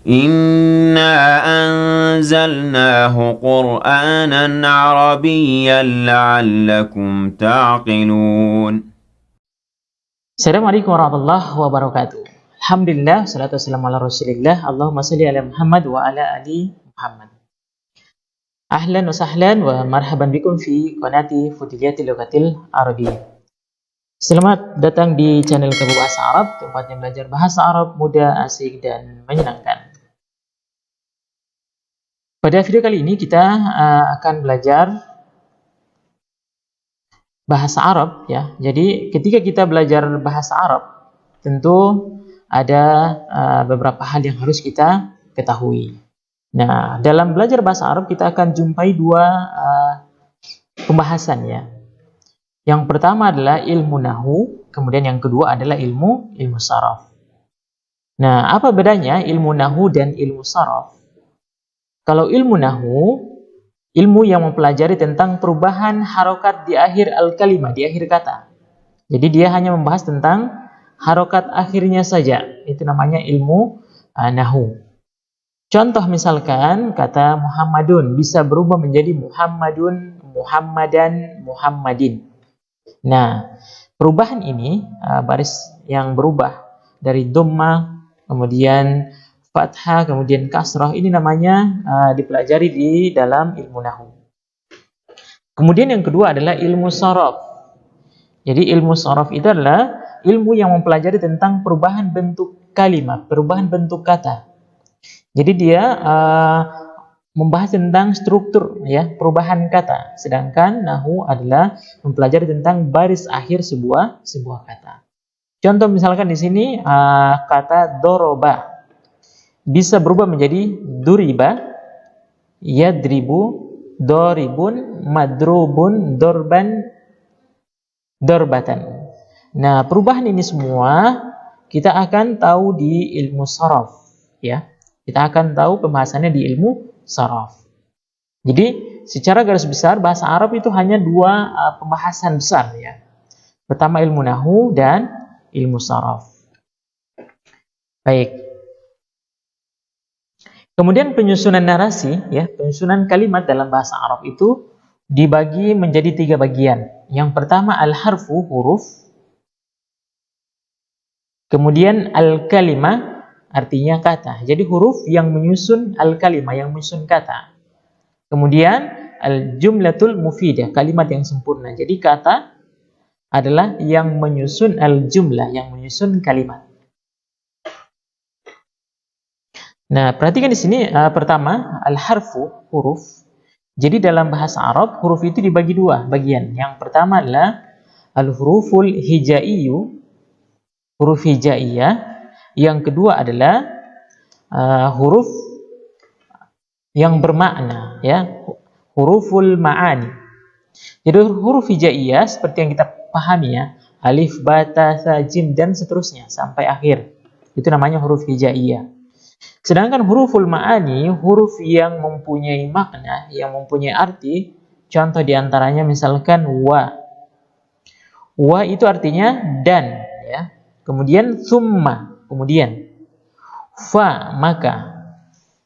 إنا أنزلناه قرآنا عربيا لعلكم تعقلون. Assalamualaikum warahmatullahi wabarakatuh. Alhamdulillah, salatu wassalamu ala rasulillah. Allahumma salli ala Muhammad wa ala ali Muhammad. Ahlan wa sahlan wa marhaban bikum fi qanati Futuhiyatil Lughatil Arabiyyah. Selamat datang di channel Kamu Bahasa Arab, tempatnya belajar bahasa Arab mudah, asik, dan menyenangkan. Pada video kali ini kita akan belajar bahasa Arab ya. Jadi ketika kita belajar bahasa Arab, tentu ada beberapa hal yang harus kita ketahui. Nah, dalam belajar bahasa Arab kita akan jumpai dua pembahasan ya. Yang pertama adalah ilmu nahu, kemudian yang kedua adalah ilmu saraf. Nah, apa bedanya ilmu nahu dan ilmu saraf? Kalau ilmu nahu, ilmu yang mempelajari tentang perubahan harokat di akhir al-kalimah, di akhir kata. Jadi dia hanya membahas tentang harokat akhirnya saja. Itu namanya ilmu nahu. Contoh misalkan kata Muhammadun bisa berubah menjadi Muhammadun, Muhammadan, Muhammadin. Nah, perubahan ini baris yang berubah dari dhamma, kemudian fathah, kemudian kasrah, ini namanya dipelajari di dalam ilmu nahu. Kemudian yang kedua adalah ilmu saraf. Jadi ilmu saraf itu adalah ilmu yang mempelajari tentang perubahan bentuk kalimat, perubahan bentuk kata. Jadi dia membahas tentang struktur ya, perubahan kata. Sedangkan nahu adalah mempelajari tentang baris akhir sebuah kata. Contoh misalkan di sini kata doroba bisa berubah menjadi duriba, yadribu, doribun, madrubun, dorban, dorbatan. Nah, perubahan ini semua kita akan tahu di ilmu saraf ya. Kita akan tahu pembahasannya di ilmu saraf. Jadi, secara garis besar bahasa Arab itu hanya dua pembahasan besar ya. Pertama ilmu nahu dan ilmu saraf. Baik. Kemudian penyusunan narasi, ya, penyusunan kalimat dalam bahasa Arab itu dibagi menjadi 3 bagian. Yang pertama al-harfu, huruf. Kemudian al-kalimah, artinya kata. Jadi huruf yang menyusun al-kalimah, yang menyusun kata. Kemudian al-jumlatul mufidah, kalimat yang sempurna. Jadi kata adalah yang menyusun al-jumlah, yang menyusun kalimat. Nah, perhatikan di sini pertama al-harfu, huruf. Jadi dalam bahasa Arab huruf itu dibagi 2 bagian. Yang pertama adalah al-huruful hijaiyu, huruf hijaiyah. Yang kedua adalah huruf yang bermakna ya, huruful ma'ani. Jadi huruf hijaiyah seperti yang kita pahami ya, alif, ba, ta, tha, jim dan seterusnya sampai akhir. Itu namanya huruf hijaiyah. Sedangkan huruful ma'ani, huruf yang mempunyai makna, yang mempunyai arti, contoh diantaranya misalkan wa. Wa itu artinya dan, ya. Kemudian summa, kemudian fa, maka,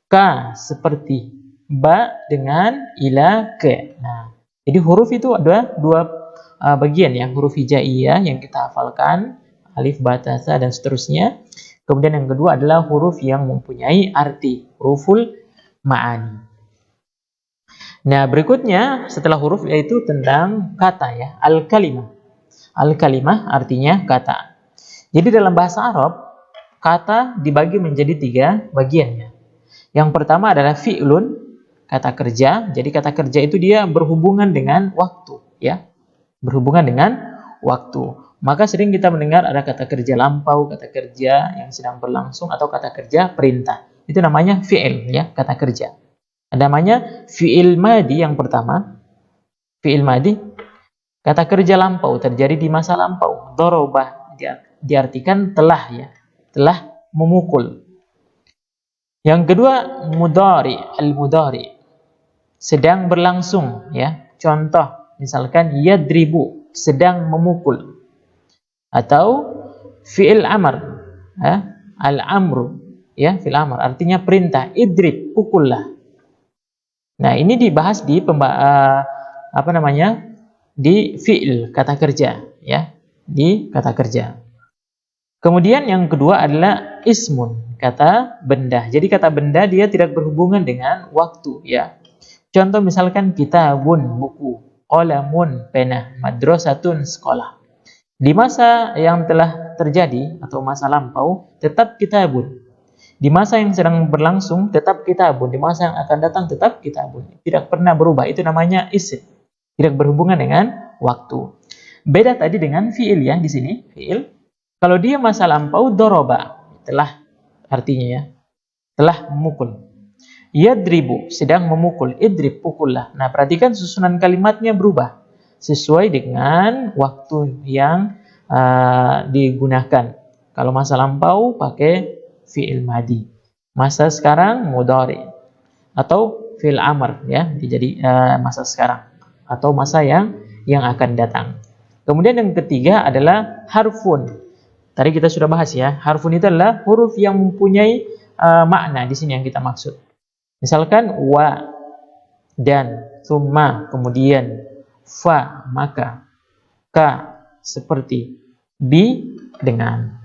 ka, seperti, ba dengan ila, ke. Nah, jadi huruf itu ada 2 bagian ya, huruf hijaiyah yang kita hafalkan, alif, ba, ta, tha dan seterusnya. Kemudian yang kedua adalah huruf yang mempunyai arti, huruful ma'ani. Nah, berikutnya setelah huruf yaitu tentang kata ya, al-kalimah. Al-kalimah artinya kata. Jadi dalam bahasa Arab, kata dibagi menjadi 3 bagiannya. Yang pertama adalah fi'lun, kata kerja. Jadi kata kerja itu dia berhubungan dengan waktu ya. Berhubungan dengan waktu. Maka sering kita mendengar ada kata kerja lampau, kata kerja yang sedang berlangsung, atau kata kerja perintah. Itu namanya fi'il ya, kata kerja. Ada namanya fi'il madi yang pertama. Fi'il madi, kata kerja lampau, terjadi di masa lampau. Dorobah, diartikan telah ya, telah memukul. Yang kedua mudhari, al-mudhari, sedang berlangsung ya. Contoh misalkan yadribu, sedang memukul. Atau fi'il amr, al-amru, ya, fil amr artinya perintah, idrib, pukullah. Nah, ini dibahas di di fi'il, kata kerja, ya, di kata kerja. Kemudian yang kedua adalah ismun, kata benda. Jadi kata benda dia tidak berhubungan dengan waktu, ya. Contoh misalkan kitabun, buku, qalamun, pena, madrasatun, sekolah. Di masa yang telah terjadi atau masa lampau tetap kitabun. Di masa yang sedang berlangsung tetap kitabun. Di masa yang akan datang tetap kitabun. Tidak pernah berubah. Itu namanya isim. Tidak berhubungan dengan waktu. Beda tadi dengan fi'il ya di sini, fi'il. Kalau dia masa lampau doroba, telah artinya ya. Telah memukul. Yadribu, sedang memukul. Idrib, pukullah. Nah, perhatikan susunan kalimatnya berubah sesuai dengan waktu yang digunakan. Kalau masa lampau pakai fi'il madi. Masa sekarang mudhari. Atau fi'il amr ya, jadi masa sekarang atau masa yang akan datang. Kemudian yang ketiga adalah harfun. Tadi kita sudah bahas ya. Harfun itu adalah huruf yang mempunyai makna di sini yang kita maksud. Misalkan wa, dan, summa, kemudian, fa, maka, ka, seperti, bi, dengan.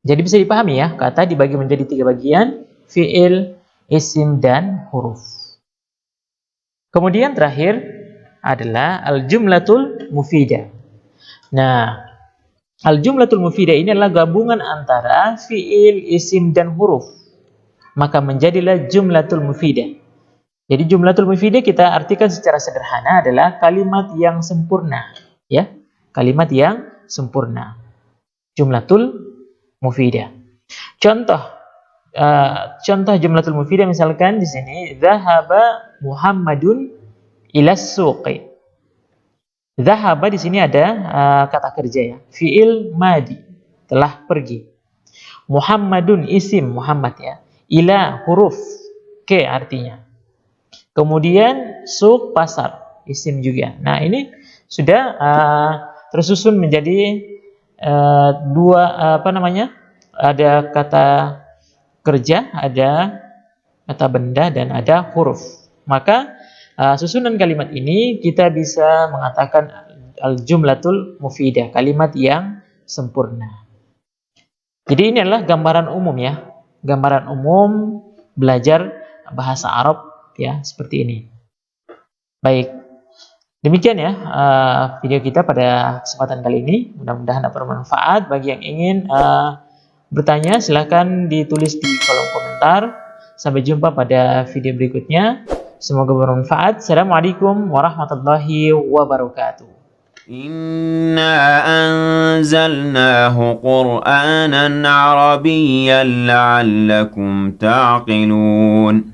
Jadi bisa dipahami ya, kata dibagi menjadi 3 bagian, fi'il, isim, dan huruf. Kemudian terakhir adalah al-jumlatul mufidah. Nah, al-jumlatul mufidah ini adalah gabungan antara fi'il, isim, dan huruf. Maka menjadilah jumlatul mufidah. Jadi jumlatul mufidah kita artikan secara sederhana adalah kalimat yang sempurna, ya. Kalimat yang sempurna. Jumlatul mufidah. Contoh jumlatul mufidah misalkan di sini dzahaba Muhammadun ilas suqi. Dzahaba di sini ada kata kerja ya, fi'il madi, telah pergi. Muhammadun isim Muhammad ya. Ila huruf ke artinya. Kemudian suq pasar isim juga. Nah, ini sudah tersusun menjadi ada kata kerja, ada kata benda, dan ada huruf. Maka susunan kalimat ini kita bisa mengatakan al-jumlatul mufidah, kalimat yang sempurna. Jadi ini adalah gambaran umum ya. Gambaran umum belajar bahasa Arab ya, seperti ini. Baik, demikian ya video kita pada kesempatan kali ini. Mudah-mudahan dapat bermanfaat. Bagi yang ingin bertanya silahkan ditulis di kolom komentar. Sampai jumpa pada video berikutnya. Semoga bermanfaat. Assalamualaikum warahmatullahi wabarakatuh. إنا أنزلناه قرآنا عربيا لعلكم تعقلون